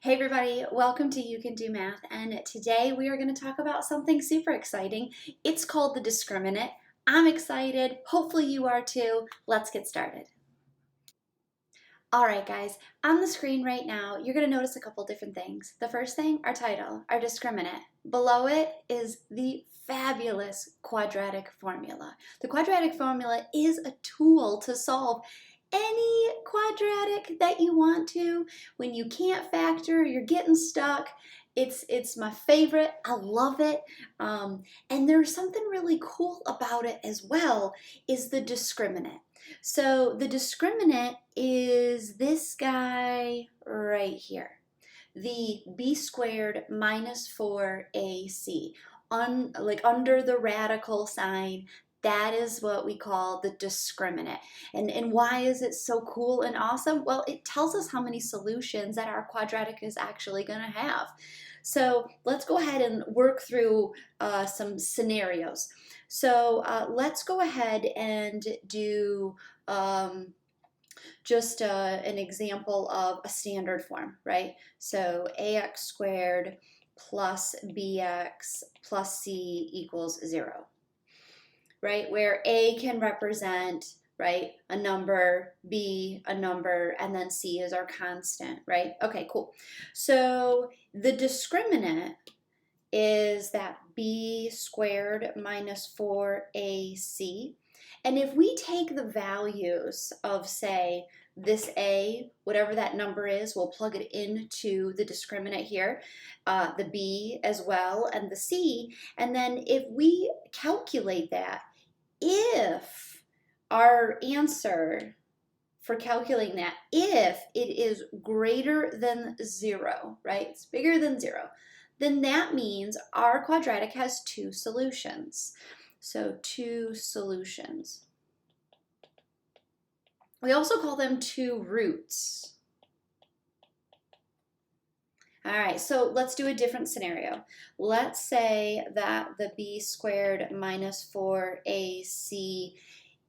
Hey everybody, welcome to You Can Do Math, and today we are going to talk about something super exciting. It's called the discriminant. I'm excited, hopefully you are too. Let's get started. Alright guys, on the screen right now, you're going to notice a couple different things. The first thing, our title, our discriminant. Below it is the fabulous quadratic formula. The quadratic formula is a tool to solve any quadratic that you want to. When you can't factor, you're getting stuck. It's my favorite. I love it. And there's something really cool about it as well, is the discriminant. So the discriminant is this guy right here, the b squared minus 4ac, like under the radical sign. That is what we call the discriminant. And why is it so cool and awesome? Well, it tells us how many solutions that our quadratic is actually going to have. So let's go ahead and work through some scenarios. So let's go ahead and do just an example of a standard form, right? So ax squared plus bx plus c equals 0, right? Where a can represent, right, a number, b a number, and then c is our constant, right? Okay, cool. So the discriminant is that b squared minus 4ac. And if we take the values of, say, this a, whatever that number is, we'll plug it into the discriminant here, the b as well, and the c. And then if we calculate that, if our answer for calculating that, if it is greater than 0, right, it's bigger than 0, then that means our quadratic has two solutions. So two solutions. We also call them two roots. All right, so let's do a different scenario. Let's say that the b squared minus 4ac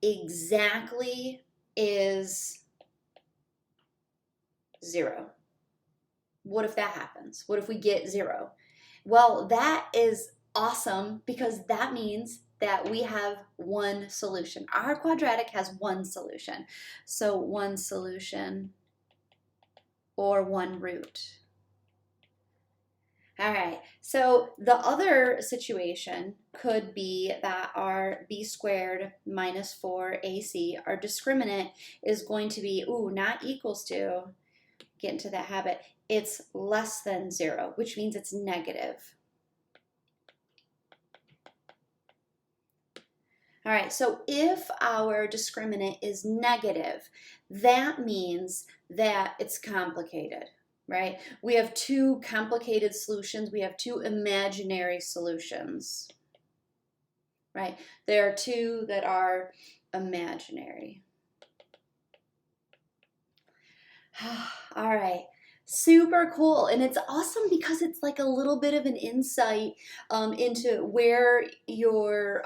exactly is 0. What if that happens? What if we get 0? Well, that is awesome because that means that we have one solution. Our quadratic has one solution. So one solution or one root. All right, so the other situation could be that our b squared minus 4ac, our discriminant, is going to be, not equals to, get into that habit, it's less than 0, which means it's negative. All right, so if our discriminant is negative, that means that it's complicated, right? We have two complicated solutions. We have two imaginary solutions, right? There are two that are imaginary. All right. Super cool, and it's awesome because it's like a little bit of an insight into where your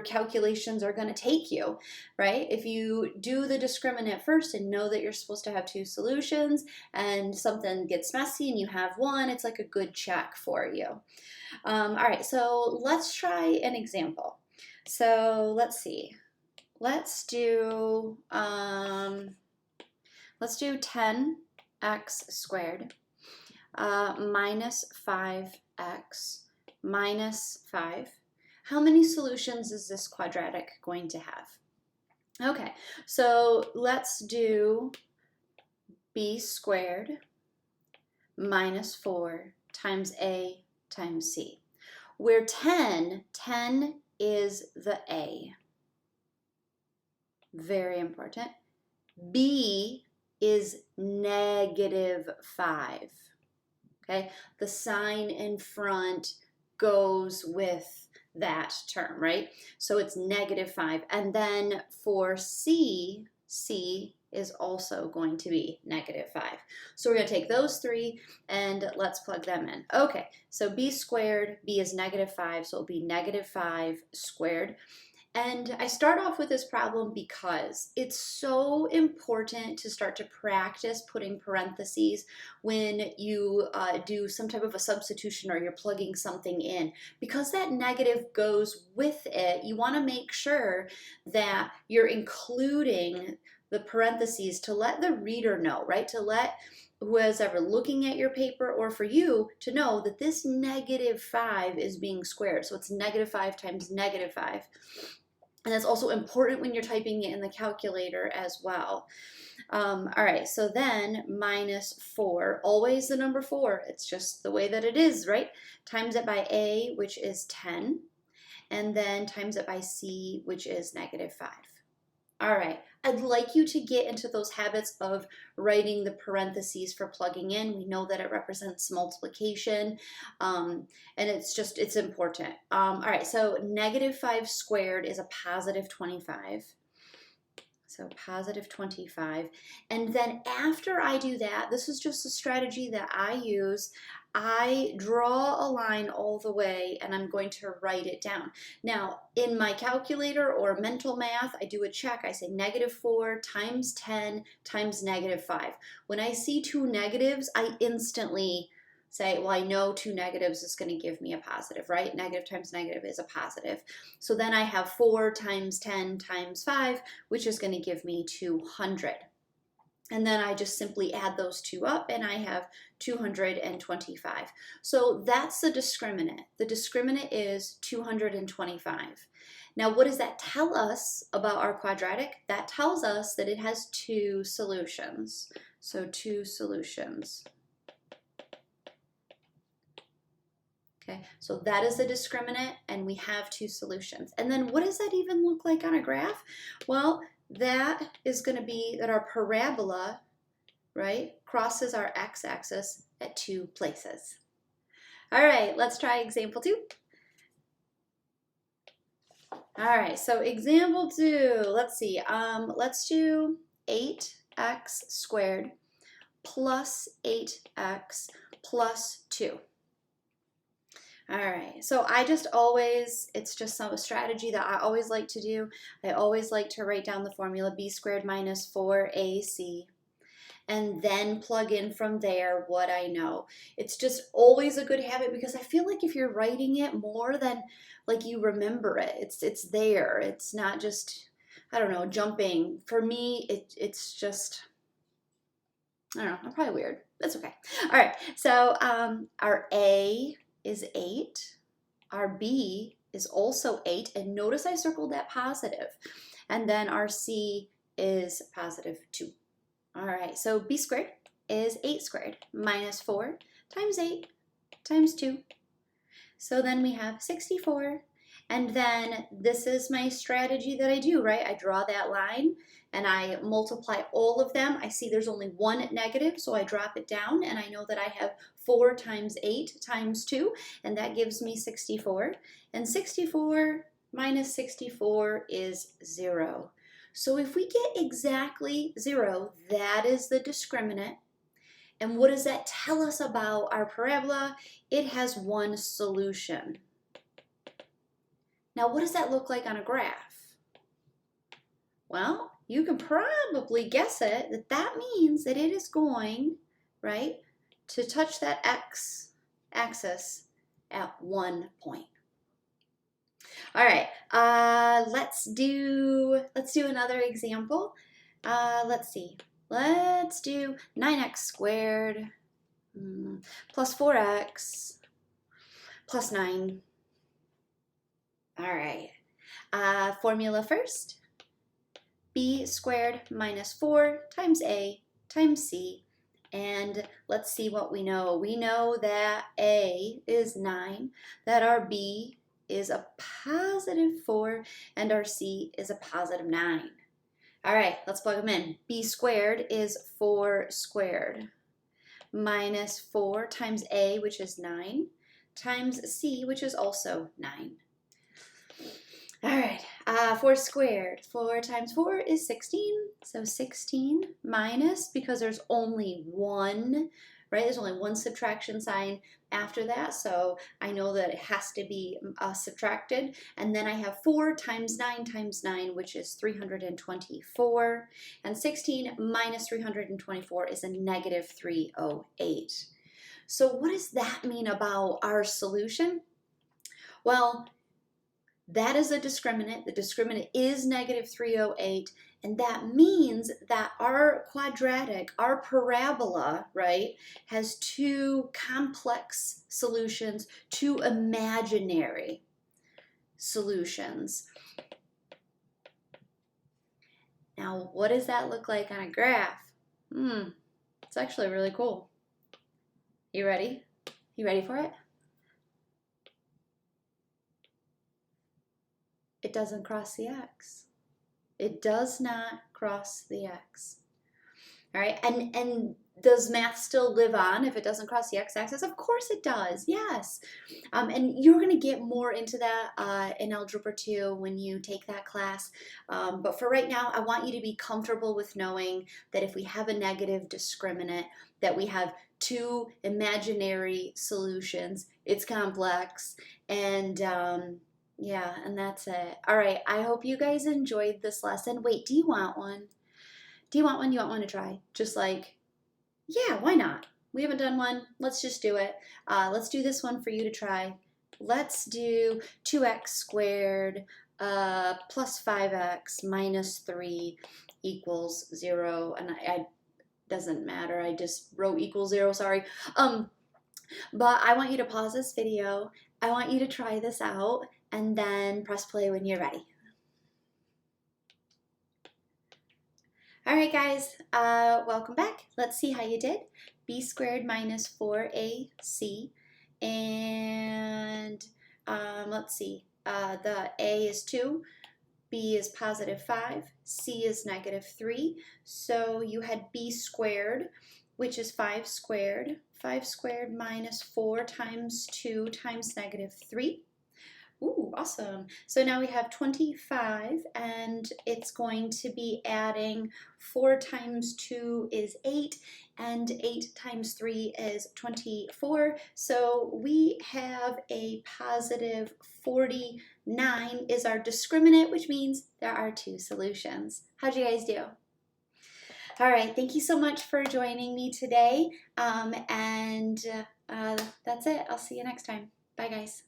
calculations are going to take you, right? If you do the discriminant first and know that you're supposed to have two solutions and something gets messy and you have one, it's like a good check for you. All right, so let's try an example. So let's see. Let's do 10x squared minus 5x minus 5. How many solutions is this quadratic going to have? Okay, so let's do b squared minus 4 times a times c, where 10 is the a. Very important. B is negative 5. Okay, the sign in front goes with that term, right? So it's negative 5. And then for C is also going to be negative 5. So we're going to take those three and let's plug them in. Okay, so b squared, b is negative 5, so it'll be negative 5 squared. And I start off with this problem because it's so important to start to practice putting parentheses when you do some type of a substitution or you're plugging something in. Because that negative goes with it, you want to make sure that you're including the parentheses to let the reader know, right? To let who is ever looking at your paper, or for you to know that this -5 is being squared. So it's -5 times -5. And that's also important when you're typing it in the calculator as well. All right, so then -4, always the number 4. It's just the way that it is, right? Times it by A, which is 10, and then times it by C, which is -5. All right, I'd like you to get into those habits of writing the parentheses for plugging in. We know that it represents multiplication, and it's important. All right, so -5 squared is a +25. So +25. And then after I do that, this is just a strategy that I use. I draw a line all the way and I'm going to write it down. Now, in my calculator or mental math, I do a check. I say -4 times 10 times -5. When I see two negatives, I instantly say, well, I know two negatives is going to give me a positive, right? Negative times negative is a positive. So then I have 4 times 10 times 5, which is going to give me 200. And then I just simply add those two up and I have 225. So that's the discriminant. The discriminant is 225. Now, what does that tell us about our quadratic? That tells us that it has two solutions. So two solutions. Okay, so that is the discriminant, and we have two solutions. And then what does that even look like on a graph? Well, that is going to be that our parabola, right, crosses our x-axis at two places. All right, let's try example 2. All right, so example 2, let's see. Let's do 8x squared plus 8x plus 2. All right, so I just always, it's just some strategy that I always like to do. I always like to write down the formula b squared minus 4ac and then plug in from there what I know. It's just always a good habit because I feel like if you're writing it more than like you remember it, it's there. It's not just, I don't know, jumping. For me, it's just, I don't know, I'm probably weird. That's okay. All right, so our A is 8. Our B is also 8. And notice I circled that positive. And then our C is +2. All right, so B squared is 8 squared minus 4 times 8 times 2. So then we have 64. And then this is my strategy that I do, right? I draw that line and I multiply all of them. I see there's only one negative, so I drop it down and I know that I have 4 times 8 times 2, and that gives me 64. And 64 minus 64 is 0. So if we get exactly 0, that is the discriminant. And what does that tell us about our parabola? It has one solution. Now, what does that look like on a graph? Well, you can probably guess it, that means that it is going, right, to touch that x-axis at one point. All right, let's do another example. Let's see. Let's do 9x squared plus 4x plus 9. All right, formula first. B squared minus 4 times A times C. And let's see what we know. We know that A is 9, that our B is a +4, and our C is a +9. All right, let's plug them in. B squared is 4 squared minus 4 times A, which is 9, times C, which is also 9. All right, 4 squared. 4 times 4 is 16. So 16 minus, because there's only one, right? There's only one subtraction sign after that, so I know that it has to be subtracted. And then I have 4 times 9, which is 324. And 16 minus 324 is a negative 308. So what does that mean about our solution? Well, that is a discriminant. The discriminant is negative 308, and that means that our quadratic, our parabola, right, has two complex solutions, two imaginary solutions. Now, what does that look like on a graph? It's actually really cool. You ready? You ready for it? It doesn't cross the x. It does not cross the x. All right, and does math still live on if it doesn't cross the x-axis? Of course it does, yes. And you're going to get more into that in Algebra 2 when you take that class. But for right now, I want you to be comfortable with knowing that if we have a negative discriminant, that we have two imaginary solutions. It's complex, and yeah, and that's it. All right, I hope you guys enjoyed this lesson. Wait, do you want one? Do you want one? You want one to try? Just like, yeah, why not? We haven't done one. Let's just do it. Let's do this one for you to try. Let's do 2x squared plus 5x minus 3 equals 0. And I doesn't matter. I just wrote equals 0, sorry. But I want you to pause this video. I want you to try this out and then press play when you're ready. All right, guys, welcome back. Let's see how you did. B squared minus 4ac, and let's see, the a is 2, b is positive 5, c is negative 3, so you had b squared, which is 5 squared. 5 squared minus 4 times 2 times negative 3. Ooh, awesome. So now we have 25, and it's going to be adding 4 times 2 is 8, and 8 times 3 is 24. So we have a positive 49 is our discriminant, which means there are 2 solutions. How'd you guys do? All right, thank you so much for joining me today, and that's it. I'll see you next time. Bye, guys.